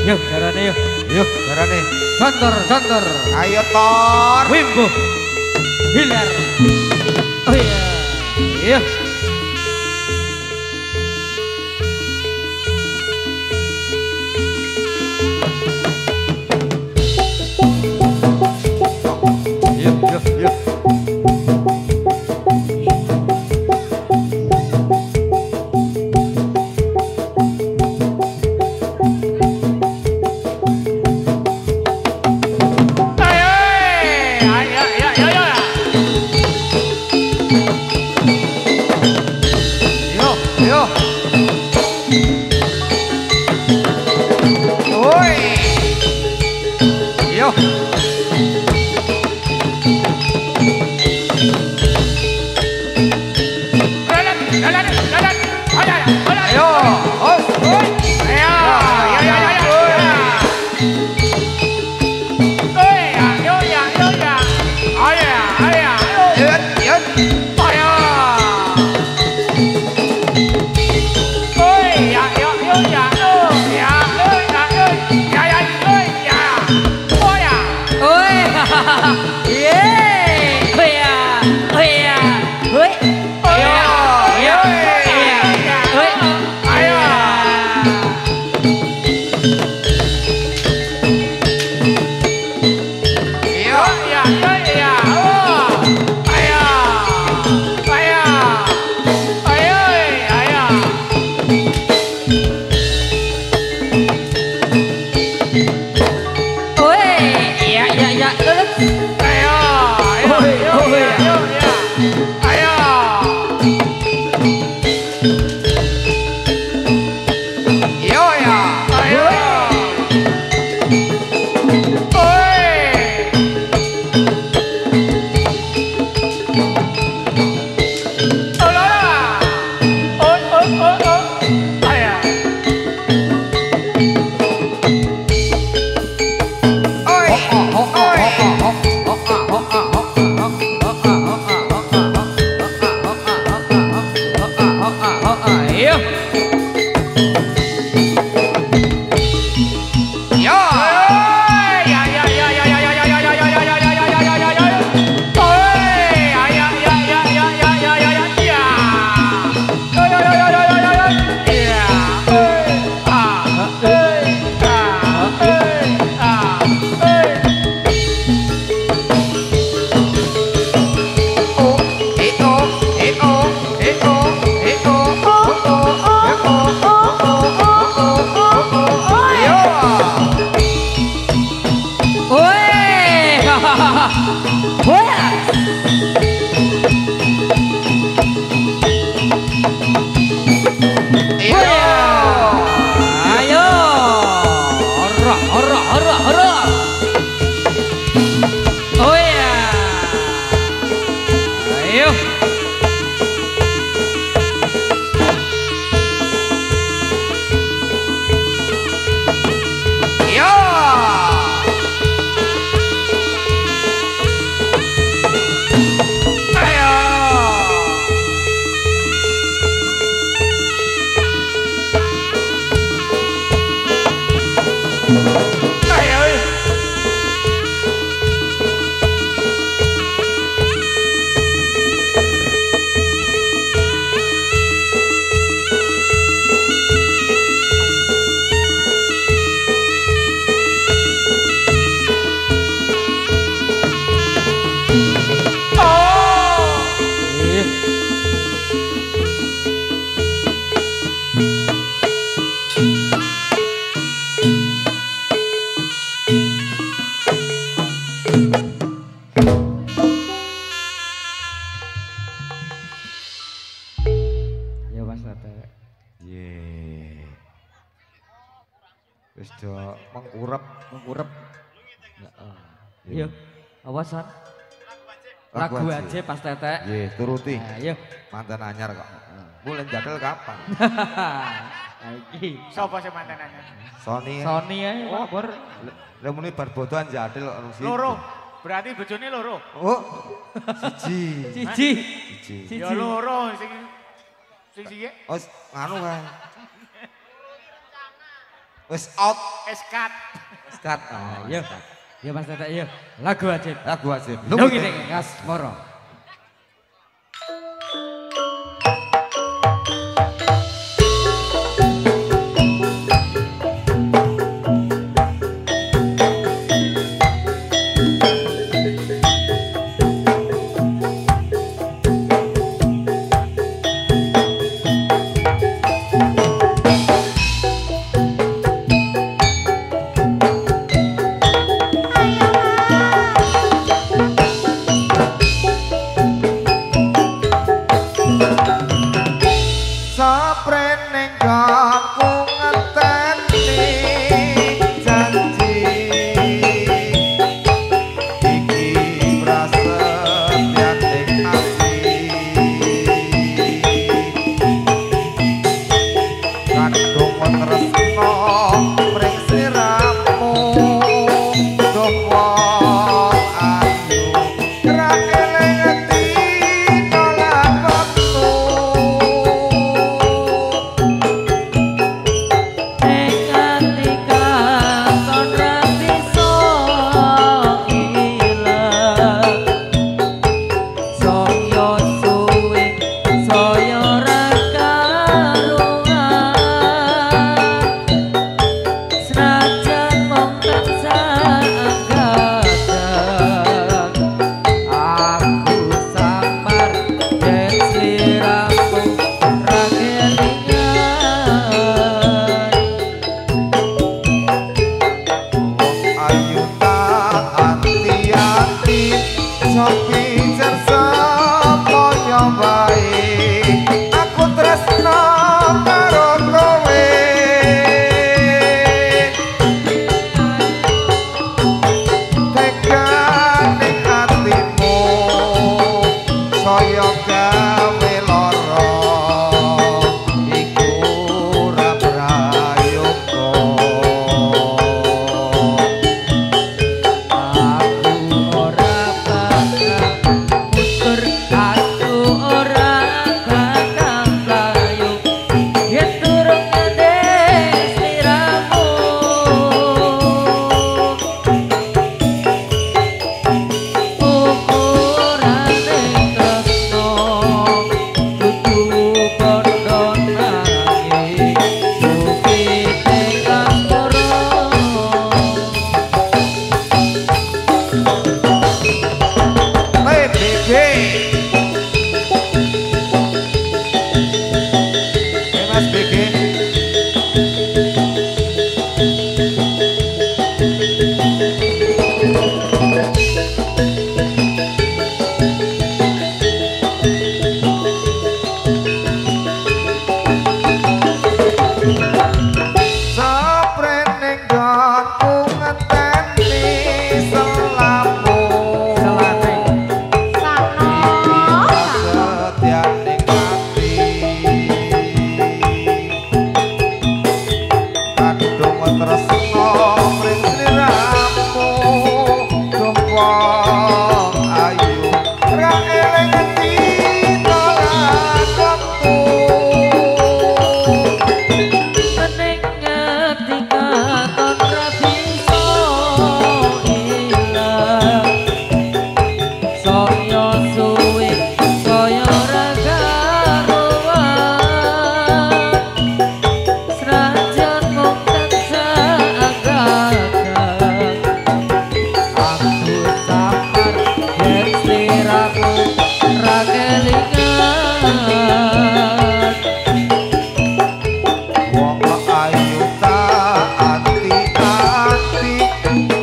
Yuk, carane yuk. Yuk, carane. Contor. Ayo Tor. Wimbo. Hilar. Oh iya. Yuk. Yuk. Ya Mas Tete. Ye. Wis do mengurep. Ayo, awasan. Lagu aja Pas Tete. Ye, turuti. Ayo. Mantan anyar kok. Mulai jadel kapan? Iki. Sopo sing mantan anyar? Sony. Sony ae Pak. Lah muni bar bodohan jadel kok siji. Loro. Berarti bojone loro. Oh. Siji. Siji. Siji. Ya loro sing siji Oh, nganu kae. Wis out. eskat. Skat. Ayo. Ya Mas Tete ayo. Lagu aja. Lagu asik. Lu gini Kas Moro. Saprene aku ngeteni janji iki prasetyan ing ati kandung tresno mring sliramu dowo ayu ra eling ati nolak waktu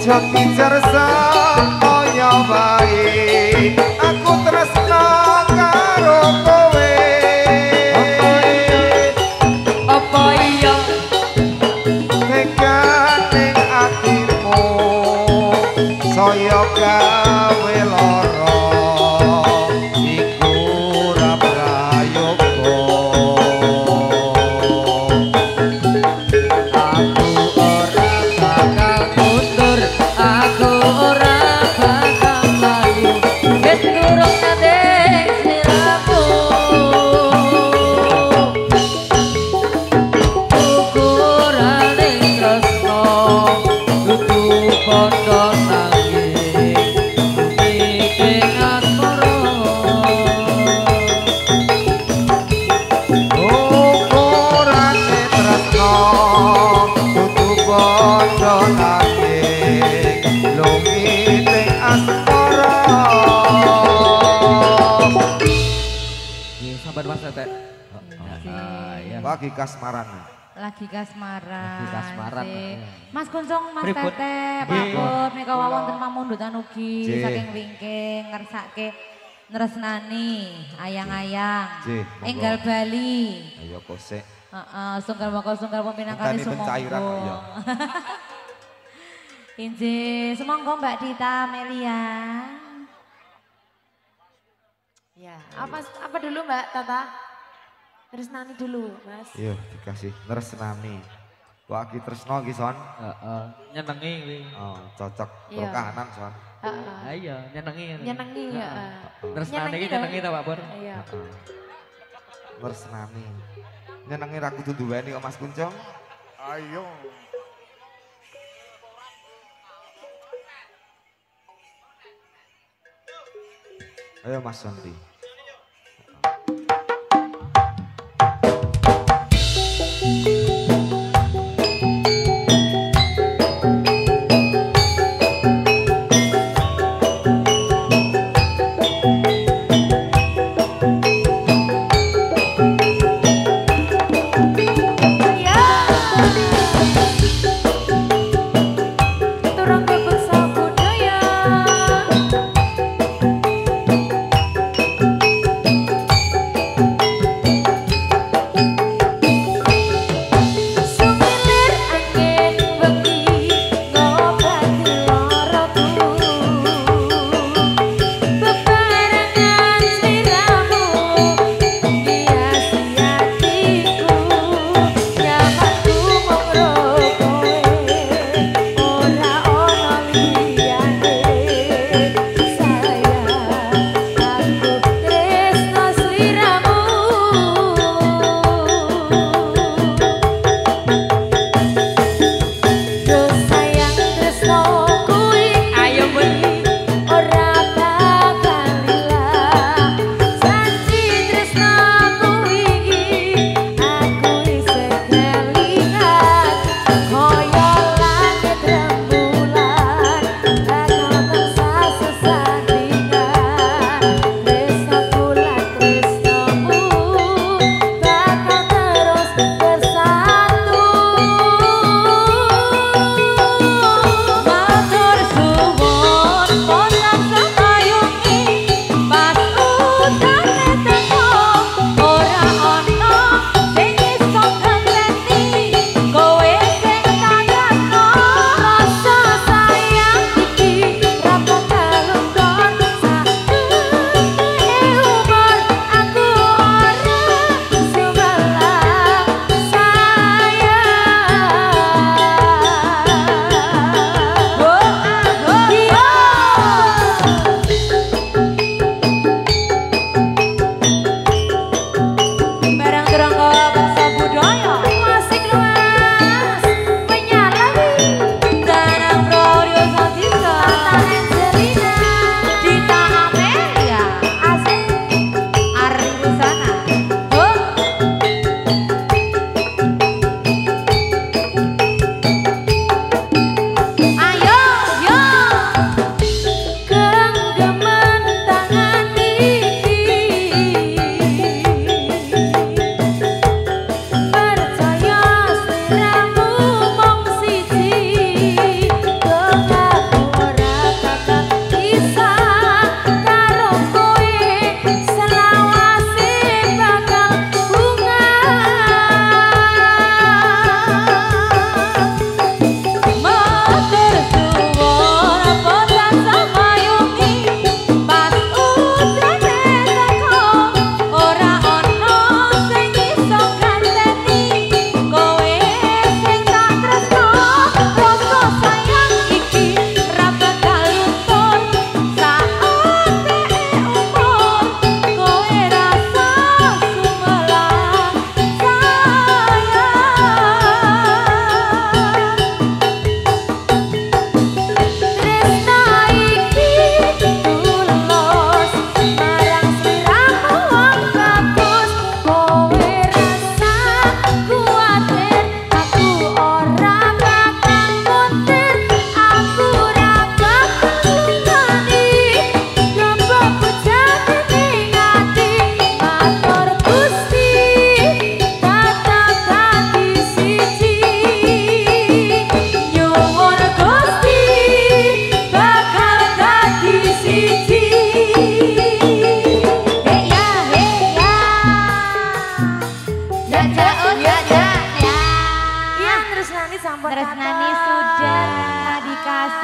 Jati jarsa kaya Lagi kasmaran. Lagi kasmaran. Lagi kasmaran, Sih. iya. Mas Kuncung, Mas Pripun? Teteh, Pak Nggih. Pur, nika wonten pamundutan ugi Nggih. saking wingking ngersake nresnani ayang-ayang. Nggih, monggo. Enggal Bali. Ayo kosek. Heeh, sunggal moko sunggal pimpinan kali Bukan sumangga. pencairan kok, ya. Injih, semonggo Mbak Dita Melia. Ya, apa dulu Mbak Tata? Tresnani dulu, Mas. Iya, dikasih tresnani. Wah, ki tresno ki son. Heeh, nyenengi kuwi. Oh, cocok Iya. perkahanan son. Heeh. Ha iya, nyenengi. Nyenengi, heeh. Tresnane iki Nyenengi nyenengi ta Pak Pur? Iya. Tresnani. Nyenengi ra kudu duweni kok Mas Kuncung. Ayo. Ayo Mas Sondi. Ya. Turun ke bangsa budaya.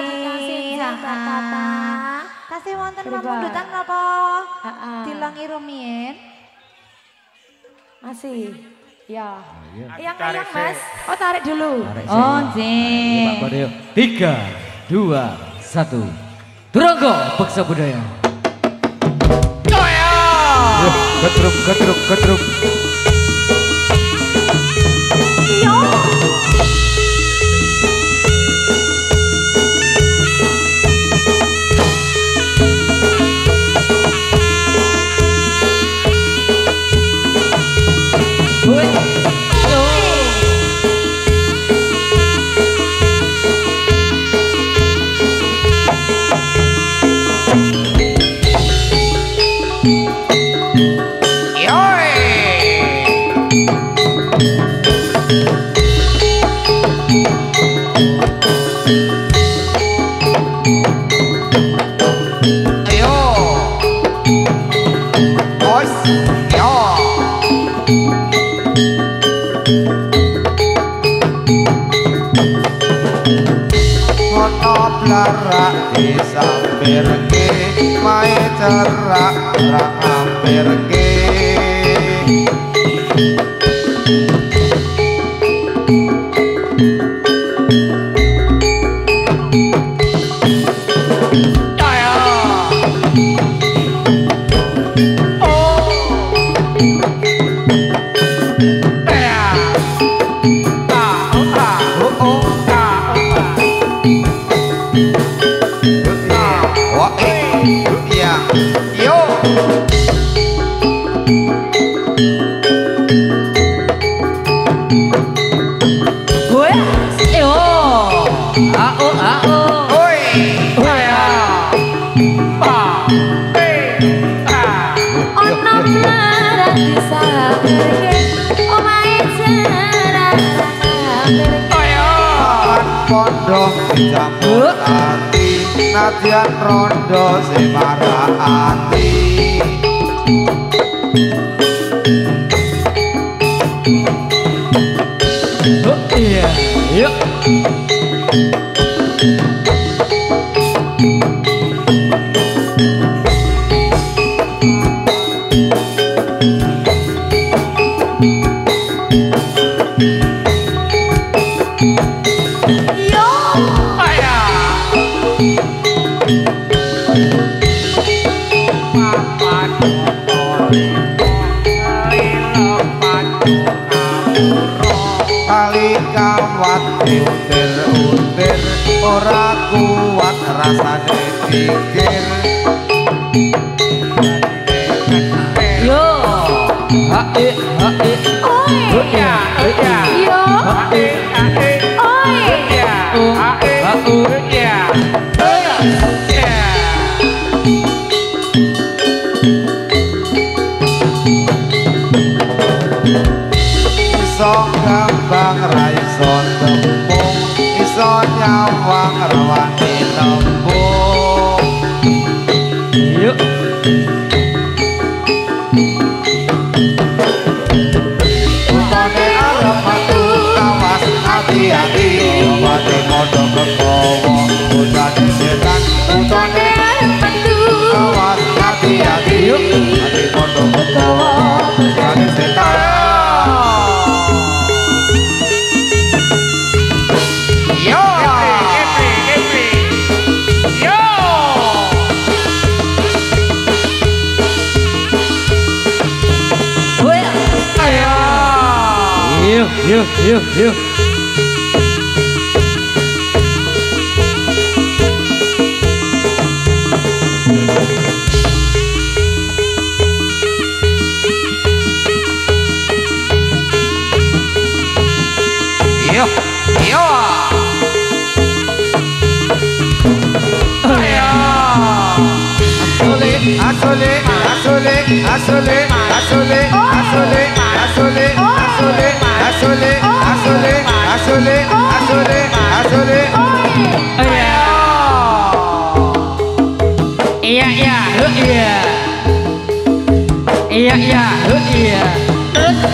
kasih Mbak Tata. Kasih wonten Berapa? pamundutan napa? Ha-ha. Dilangi rumiyin. Masih. Ya. iya. Yang Tarik ayang Mas. Oh tarik dulu. Oh, Pak jeng. Kodeo. 3, 2, 1. Turangga Beksa Budaya. Ketruk, ketruk, ketruk. Larak disampirke mae cerak rak ampirke pondok dicampur hati nadyan rondo semara hati Iya, yuk. kawat diuntir-untir ora kuat rasane pikir Yo, hae, hae, Oi. ya, ya, Yo. hae, hae, Oi. ya, hae, hae, ya, ya. iso gampang ra iso tembung iso nyawang rawani tembung Yuk. utane arep metu awas hati-hati obat modho kekowo utane setan utane awas hati-hati hati modho kekowo utane setan Yuk, yuk, yuk. yo yo asole asole asole asole asole asole asole asole asole asole asole asole Iya, iya, iya. Iya, iya, iya.